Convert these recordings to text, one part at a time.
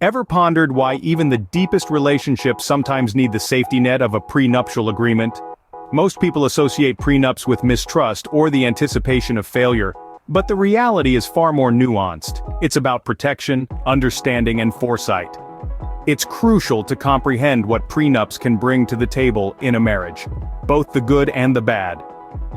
Ever pondered why even the deepest relationships sometimes need the safety net of a prenuptial agreement? Most people associate prenups with mistrust or the anticipation of failure, but the reality is far more nuanced. It's about protection, understanding, and foresight. It's crucial to comprehend what prenups can bring to the table in a marriage, both the good and the bad.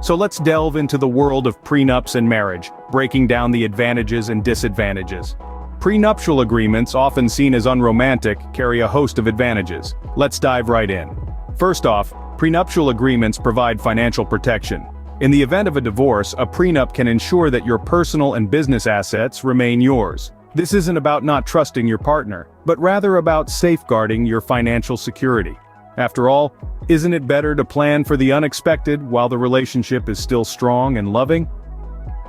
So let's delve into the world of prenups and marriage, breaking down the advantages and disadvantages. Prenuptial agreements, often seen as unromantic, carry a host of advantages. Let's dive right in. First off, prenuptial agreements provide financial protection. In the event of a divorce, a prenup can ensure that your personal and business assets remain yours. This isn't about not trusting your partner, but rather about safeguarding your financial security. After all, isn't it better to plan for the unexpected while the relationship is still strong and loving?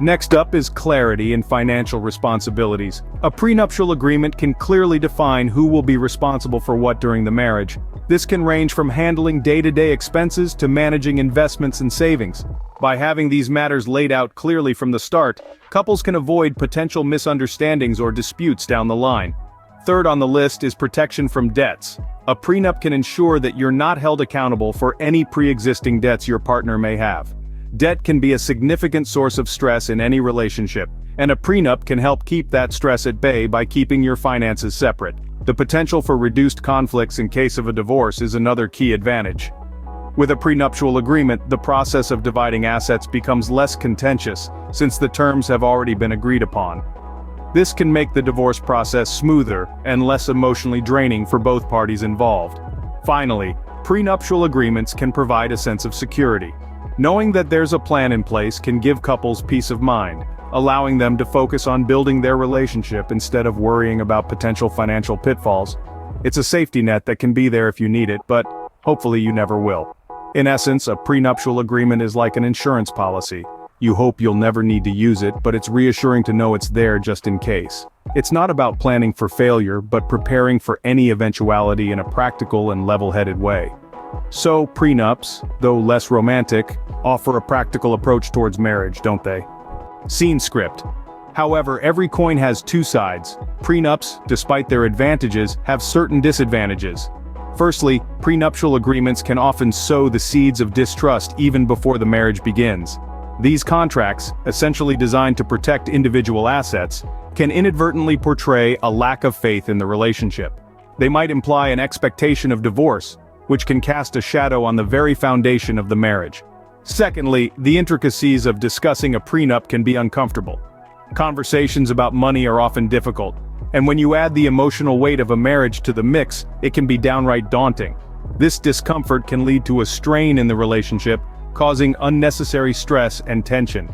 Next up is clarity in financial responsibilities. A prenuptial agreement can clearly define who will be responsible for what during the marriage. This can range from handling day-to-day expenses to managing investments and savings. By having these matters laid out clearly from the start, couples can avoid potential misunderstandings or disputes down the line. Third on the list is protection from debts. A prenup can ensure that you're not held accountable for any pre-existing debts your partner may have. Debt can be a significant source of stress in any relationship, and a prenup can help keep that stress at bay by keeping your finances separate. The potential for reduced conflicts in case of a divorce is another key advantage. With a prenuptial agreement, the process of dividing assets becomes less contentious, since the terms have already been agreed upon. This can make the divorce process smoother and less emotionally draining for both parties involved. Finally, prenuptial agreements can provide a sense of security. Knowing that there's a plan in place can give couples peace of mind, allowing them to focus on building their relationship instead of worrying about potential financial pitfalls. It's a safety net that can be there if you need it, but hopefully you never will. In essence, a prenuptial agreement is like an insurance policy. You hope you'll never need to use it, but it's reassuring to know it's there just in case. It's not about planning for failure, but preparing for any eventuality in a practical and level-headed way. So, prenups, though less romantic, offer a practical approach towards marriage, don't they? Scene script. However, every coin has two sides. Prenups, despite their advantages, have certain disadvantages. Firstly, prenuptial agreements can often sow the seeds of distrust even before the marriage begins. These contracts, essentially designed to protect individual assets, can inadvertently portray a lack of faith in the relationship. They might imply an expectation of divorce, which can cast a shadow on the very foundation of the marriage. Secondly, the intricacies of discussing a prenup can be uncomfortable. Conversations about money are often difficult, and when you add the emotional weight of a marriage to the mix, it can be downright daunting. This discomfort can lead to a strain in the relationship, causing unnecessary stress and tension.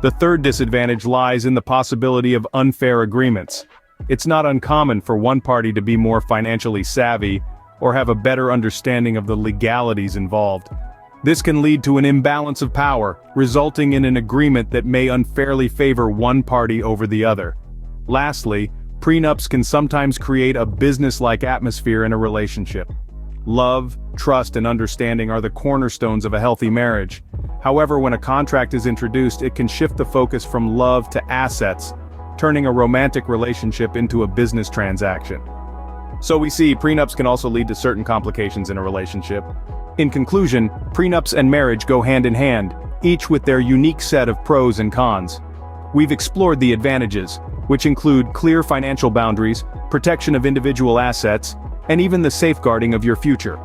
The third disadvantage lies in the possibility of unfair agreements. It's not uncommon for one party to be more financially savvy or have a better understanding of the legalities involved. This can lead to an imbalance of power, resulting in an agreement that may unfairly favor one party over the other. Lastly, prenups can sometimes create a business-like atmosphere in a relationship. Love, trust, and understanding are the cornerstones of a healthy marriage. However, when a contract is introduced, it can shift the focus from love to assets, turning a romantic relationship into a business transaction. So we see, prenups can also lead to certain complications in a relationship. In conclusion, prenups and marriage go hand in hand, each with their unique set of pros and cons. We've explored the advantages, which include clear financial boundaries, protection of individual assets, and even the safeguarding of your future.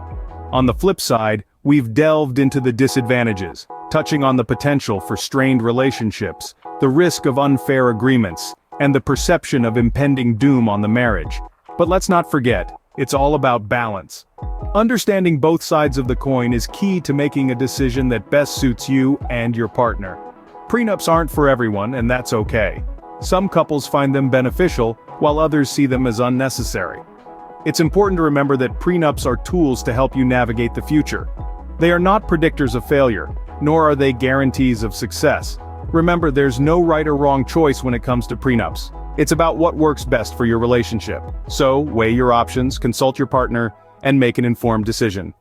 On the flip side, we've delved into the disadvantages, touching on the potential for strained relationships, the risk of unfair agreements, and the perception of impending doom on the marriage. But let's not forget, it's all about balance. Understanding both sides of the coin is key to making a decision that best suits you and your partner. Prenups aren't for everyone, and that's okay. Some couples find them beneficial, while others see them as unnecessary. It's important to remember that prenups are tools to help you navigate the future. They are not predictors of failure, nor are they guarantees of success. Remember, there's no right or wrong choice when it comes to prenups. It's about what works best for your relationship. So, weigh your options, consult your partner, and make an informed decision.